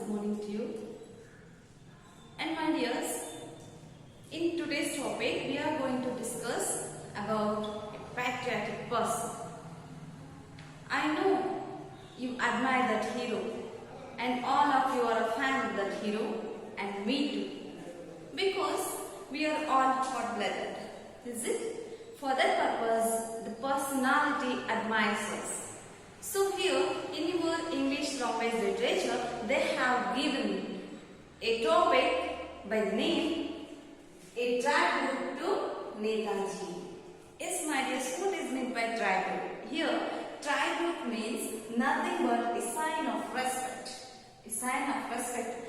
morning to you. And my dears, in today's topic we are going to discuss about a patriotic person. I know you admire that hero and all of you are a fan of that hero, and me too, because we are all hot-blooded, is it? For that purpose, the personality admires us. So here in your English language literature, they have given a topic by the name A Tribute to Netaji. Yes, my dears, what is meant by tribute? Here, tribute means nothing but a sign of respect. A sign of respect.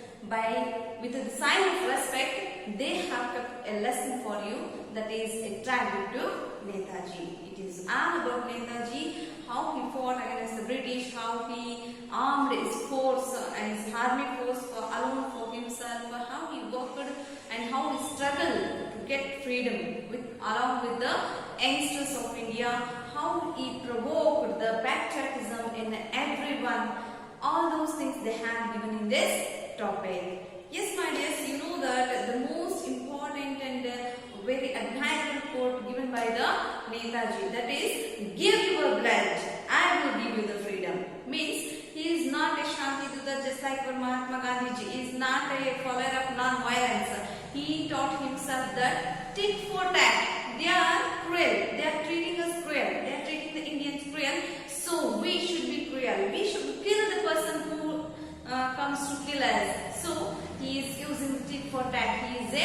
With the sign of respect, they have kept a lesson for you, that is a tribute to Netaji. It is all about Netaji, how he fought against the British, how he armed his force and his army force alone for himself, how he worked and how he struggled to get freedom along with the youngsters of India, how he provoked the patriotism in everyone. All those things they have given in this topic. Yes, my dears, you know that the most important and very admirable quote given by the Netaji, that is, give your blood, I will give you the freedom. Means he is not a Shantiduta just like Mahatma Gandhi. He is not a follower of non-violence. He taught himself that tit for tat, they are cruel, they are treating us cruel, they are treating the Indians cruel, so we should be cruel. We should kill the person who comes to kill us. So he is using the tit for tat. He is a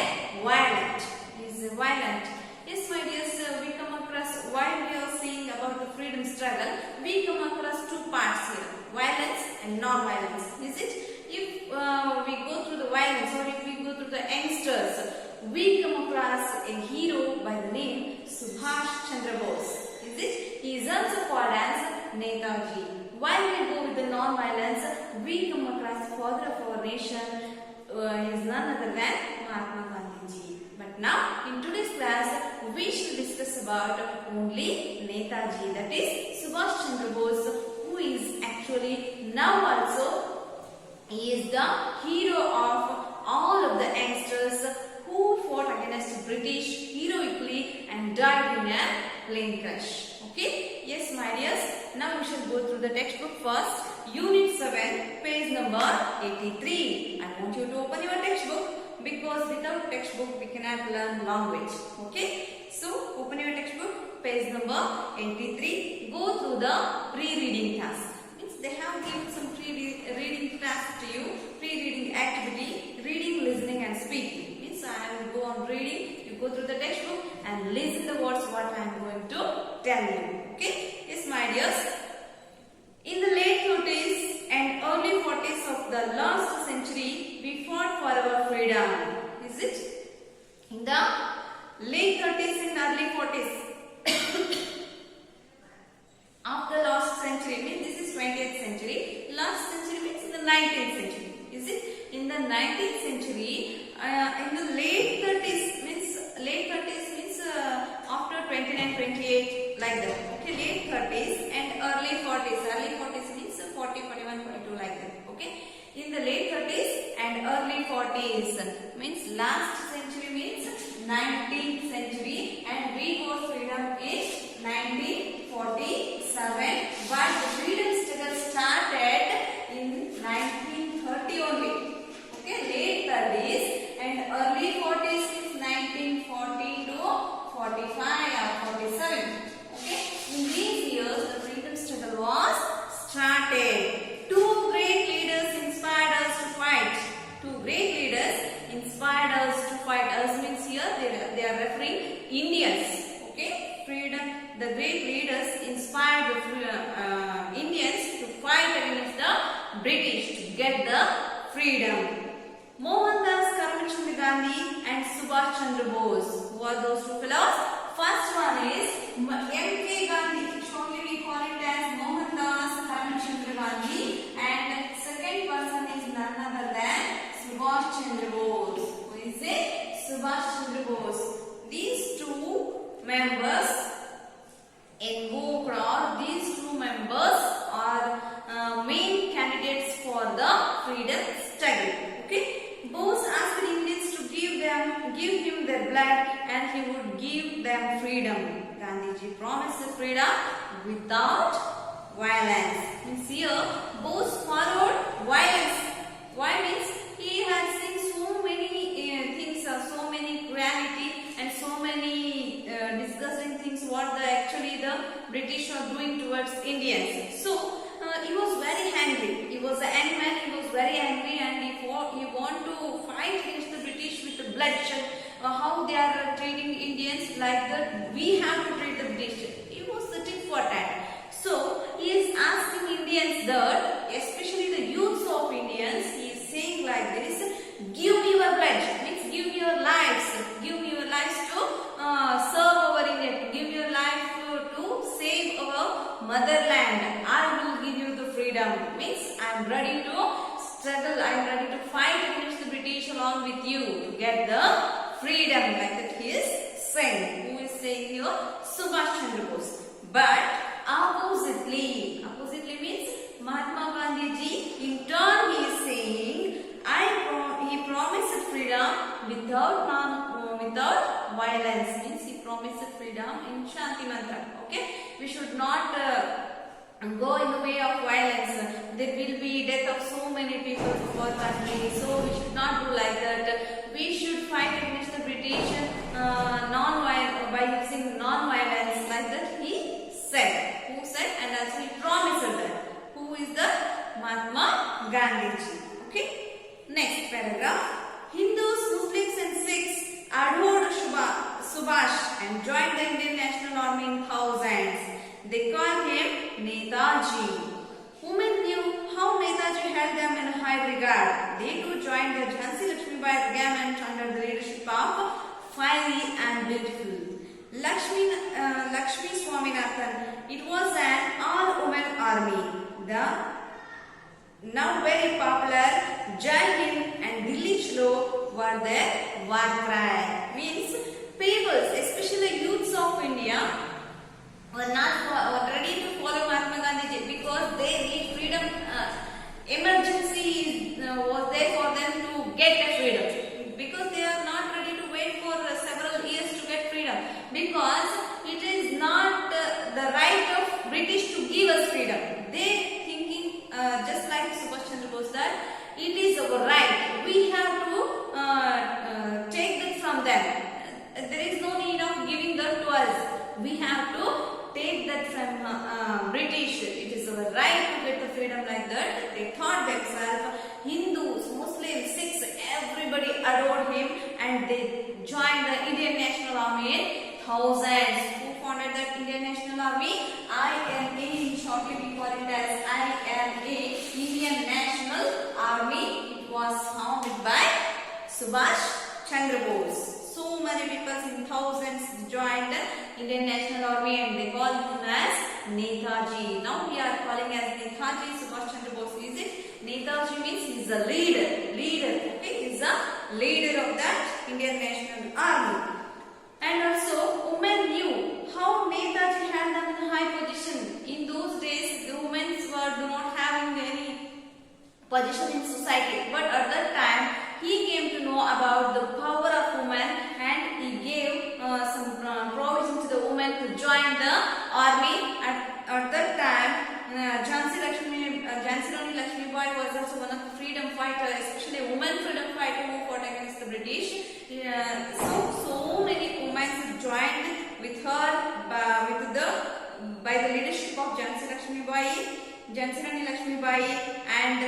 violent. He is a violent. Yes, my dears, we come across, while we are saying about the freedom struggle, we come across two parts here, violence and non-violence. Is it? If we go through the violence, or if we go through the youngsters, we come across a hero by the name Subhash Chandra Bose. Is it? He is also called as Netaji. While we go with the non-violence, we come across the father of our nation, is none other than Mahatma Gandhi. But now, in today's class, we shall discuss about only Netaji, that is Subhash Chandra Bose, who is actually now also, he is the hero of all of the youngsters who fought against the British heroically and died in a plane crash. Okay? Yes, my dears. Now we shall go through the textbook first. Unit 7, page number 83. I want you to open your textbook, because without textbook we cannot learn language. Okay? So, open your textbook, page number 83. Go through the pre-reading task. Means they have given some pre-reading task to you. Pre-reading activity, reading, listening and speaking. Means I will go on reading. You go through the textbook and listen the words what I am going to tell you. Okay? Yes, my dears. In the late 30s and early 40s of the last century, we fought for our freedom. Is it? In the late 30s and early 40s of the last century, means this is 20th century. Last century means in the 19th century. Is it? In the 19th century, in the late 30s means after 29, 28, like that. Okay, late 30s and early 40s. Early 40s means 40, 41, 42, like that. Okay, in the late 30s and early 40s means last century means 19th century, and we got freedom in 1947, but the freedom struggle started in 1930 only. Okay, late 30s and early 40s is 1940 to 45 or 47. Okay, in these years the freedom struggle was started. Two great leaders inspired us to fight. Two great leaders inspired us to fight. Us means here they are referring Indians. Okay, freedom. The great leaders inspired the Indians to fight against the British to get the freedom. Mohandas Karamchand Gandhi and Subhash Chandra Bose. Who are those two fellows? First one is M.K. Gandhi. Shortly we call it as Mohandas Karamchand Gandhi. And second person is none other than Subhash Chandra Bose. Who is it? Subhash Chandra Bose. These two members invoked, or these two members are main candidates for the freedom struggle. blood and he would give them freedom. Gandhiji promised freedom without violence. Means here both followed violence. Why? Means he had seen so many things, so many cruelty and so many disgusting things what actually the British are doing towards Indians. So he was very angry. He was a young man. He was very angry and he want to fight against the British with the bloodshed. How they are treating Indians like that. We have to treat the British. He was the tit for tat. So he is asking Indians that, especially the youths of Indians, he is saying like this: give me your blood, means give me your lives, give me your lives to serve our India, give your life to save our motherland. I will give you the freedom. Means I am ready to struggle, I am ready to fight against the British along with you to get the freedom, like that he is saying. Who is saying here? Subhash Chandra Bose. But oppositely means Mahatma Gandhi ji, in turn he is saying, he promised freedom without violence. Means he promised freedom in Shanti Mantra. Okay, we should not go in the way of violence. There will be death of so many people of our country. So we should not do like that. We should fight against the British by using non-violence, like that he said. Who said? And also he promised that. Who is the Mahatma Gandhi ji? Okay. Next paragraph. Hindus, Muslims and Sikhs adored Subhash and joined the Indian National Army in thousands. They called him Netaji. Women knew how Netaji held them in high regard. They too joined the Jhansi Lakshmibai regiment under the leadership of Fiery and Beautiful Lakshmi Swaminathan. It was an all-women army. The now very popular Jai Hind and Dilli Chalo were their war cry. Means people, especially youths of India, were not ready to follow Mahatma Gandhi because they need freedom. Emergency was there for them to get the freedom, because they are not ready to wait for several years to get freedom, because it is not the right of British to give us freedom. They thinking just like Subhash Chandra Bose that it is our right. We have to take that from them. There is no need of giving that to us. We have to take that from British. It is our right to get the freedom, like that. They thought themselves. Hindus, Muslims, Sikhs, everybody adored him and they joined the Indian National Army in thousands. Who founded that Indian National Army? INA. Shortly we call it as INA, Indian National Army. It was founded by Subhash Chandra Bose. So many people in thousands joined the Indian National Army and they called him as Netaji. Now we are calling as Netaji. Subhash Chandra Bose is it. Netaji means he is a leader. Okay, he is a leader of that Indian National Army. And also, women knew how Netaji held them in high position. In those days, the women were not having any position in society. But at that time, he came to know about the power of women and he gave some provision to the women to join the army. At that time, Jhansi Rani Lakshmibai was also one of the freedom fighters, especially a woman freedom fighter who fought against the British. So many women joined with her by the leadership of Jhansi Rani Lakshmibai, and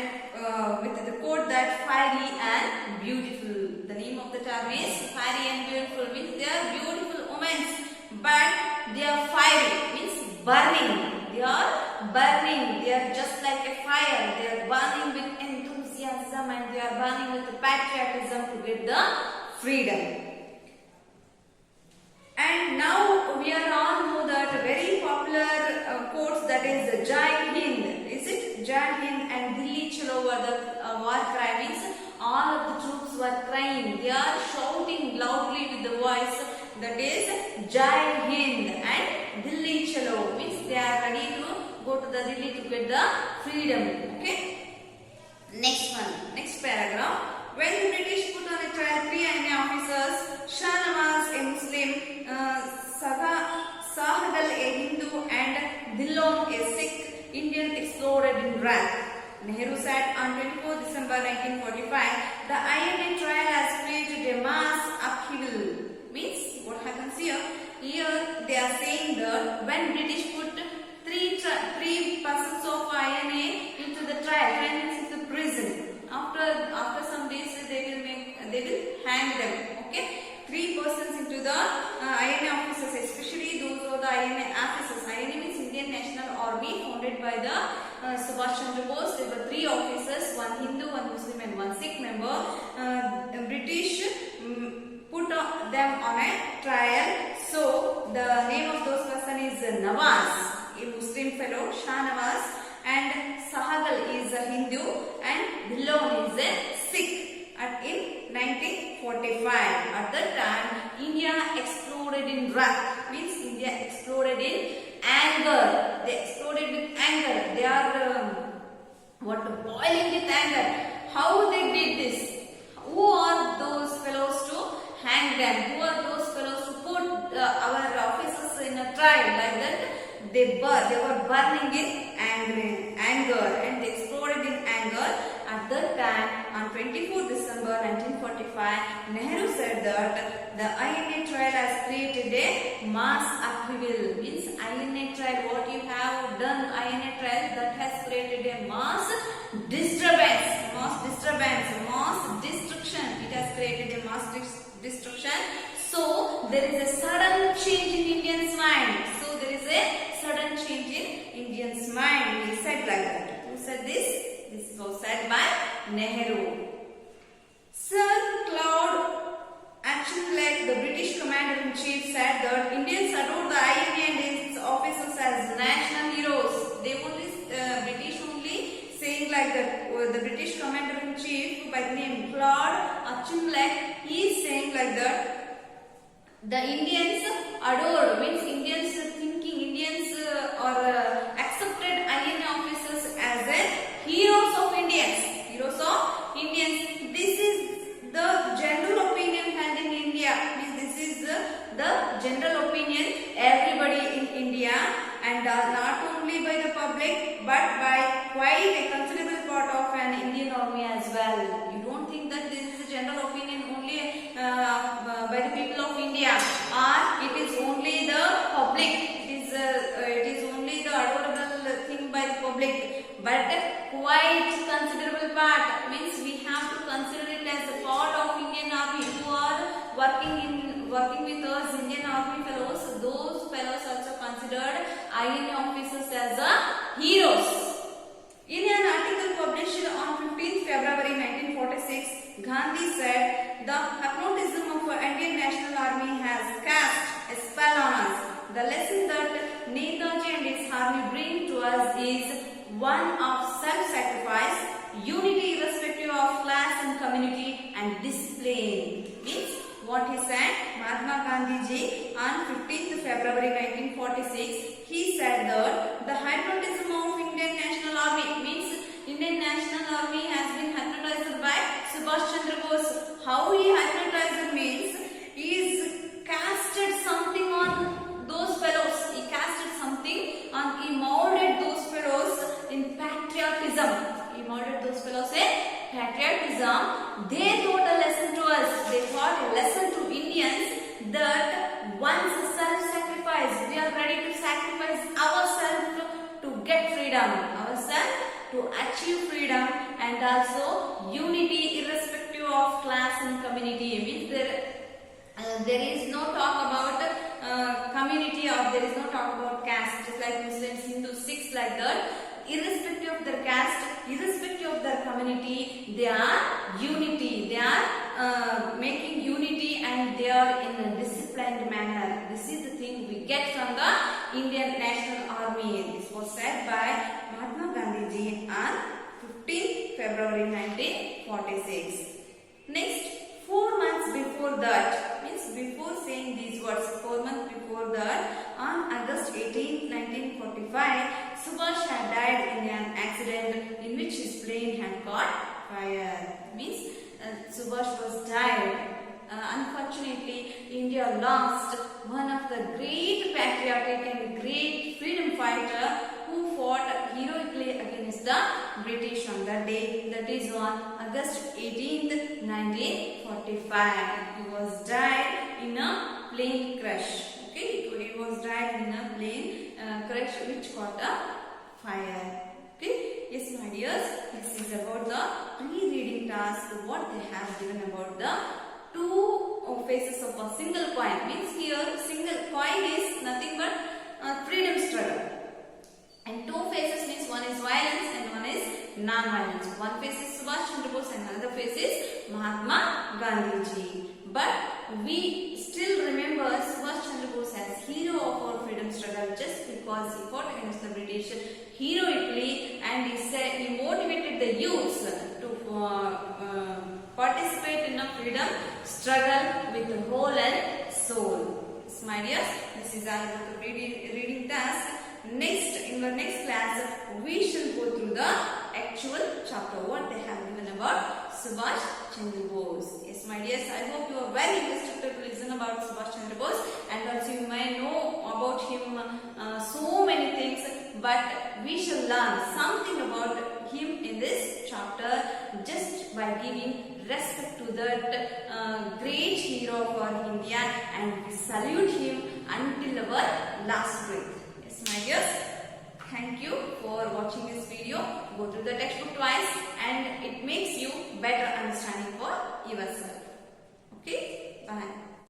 with the quote that fiery and beautiful. The name of the term is fiery and beautiful, means they are beautiful women, but they are fiery, means burning. They are burning. They are just like a fire. They are burning with enthusiasm and they are burning with patriotism to get the freedom. And now we are all know that a very popular quotes, that is Jai Hind. Is it? Jai Hind and Dilli Chalo were the war cry. Means all of the troops were crying. They are shouting loudly with the voice. That is Jai Hind and Dilli Chalo. Means they are ready to go to the Delhi to get the freedom. Okay. Next one. Next paragraph. When the British put on a trial 3 INA officers, Shah Nawaz, said on 24 December 1945, the INA trial has created a mass upheaval. Means what happens here? Here they are saying that when British put three persons of INA into the trial, into the prison. After some days they will hang them. Okay, 3 persons into the INA officers, especially those who are the INA officers. INA means Indian National Army, founded by the Subhash Chandra Bose. There were 3 officers, one Hindu, one Muslim, and one Sikh member. British put them on a trial. So the name of those person is Nawaz, a Muslim fellow, Shah Nawaz, and Sahagal is a Hindu, and Dhillon is a Sikh. In 1945, at that time, India exploded in wrath. Means India exploded in anger. They exploded with anger. They are boiling with anger. How they did this? Who are those fellows to hang them? Who are those fellows to put our officers in a trial like that? They were burning in anger, and they exploded in anger. At that time, on 24 December 1945, Nehru said that the INA trial has created a mass upheaval. Means INA trial, what you have done, INA trial, that has created a mass disturbance, mass destruction. It has created a mass destruction. So there is a sudden change in Indians' mind. So there is a sudden change in Indians' mind. He said like that. Who said this? This was said by Nehru. Sir Claude Auchinleck, the British Commander-in-Chief, said that Indians adore the INA and its officers as national heroes. They only, British only saying like that. The British Commander-in-Chief by the name Claude Auchinleck, he is saying like that. The Indians adored, means Indians thinking, Indians accepted INA officers as a heroes of Indians. Heroes of Indians. This is the general opinion held in India. Means this is the general opinion everybody in India, and not only by the public but by quite a considerable part of an Indian army as well. You don't think that this is a general opinion only by the people of India, or it is only the public. It is only the adorable thing by the public, but quite considerable part. Means we have to consider it as a part of Indian army who are working with us, Indian army fellows. Those fellows also considered INA officers as heroes. In an article published on 15th February 1946, Gandhi said, "The hypnotism of the Indian National Army has cast a spell on us. The lesson that Netaji and its army bring to us is one of self-sacrifice, unity irrespective of class and community, and discipline." Means what he said, Mahatma Gandhi ji on 15th February 1946, he said that the hypnotism of Indian National Army, means Indian National Army has been hypnotized by Subhash Chandra Bose. How he hypnotized means he is casted something on those fellows. He casted something on, he molded those fellows in patriotism. He molded those fellows in patriotism. They taught a lesson to us. They taught a lesson to Indians that once self-sacrifice, we are ready to sacrifice ourselves to get freedom, ourselves to achieve freedom, and also unity irrespective of class and community. Means there is no talk about community, or there is no talk about caste, just like Muslims, Hindus, Sikhs, like that. Irrespective of their caste, irrespective of their community, they are unity. They are making unity, and they are in a disciplined manner. This is the thing we get from the Indian National Army. This was said by Mahatma Gandhi ji on 15th February 1946. Next, 4 months before that, means before saying these words, 4 months before that, on August 18, 1945, Subhash had died in an accident in which his plane had caught fire. Means Subhash was died. Unfortunately, India lost one of the great patriotic and great freedom fighter who fought heroically against the British on the day, that is on August 18th, 1945. He was died in a plane crash. Okay, he was died in a plane crash which caught a fire. Okay, yes, my dears, this is about the pre-reading task. What they have given about the two faces of a single coin. Means here single coin is nothing but freedom struggle, and two faces means one is violence and one is non-violence. One face is Subhash Chandra Bose and another face is Mahatma Gandhiji. But we still remember Subhash Chandra Bose as hero of our freedom struggle just because he fought against the British heroically, and he said he motivated the youths to participate in a freedom struggle with the whole and soul. So my dears, this is our reading task. Next, in the next class, we shall go through the actual chapter, what they have given about Subhash Chandra Bose. Yes, my dears, I hope you are very interested to listen about Subhash Chandra Bose, and also you may know about him so many things, but we shall learn something about him in this chapter just by giving respect to that great hero for India, and we salute him until our last breath. Yes, my dears, thank you for watching this video. Go through the textbook twice and it makes you better understanding for yourself.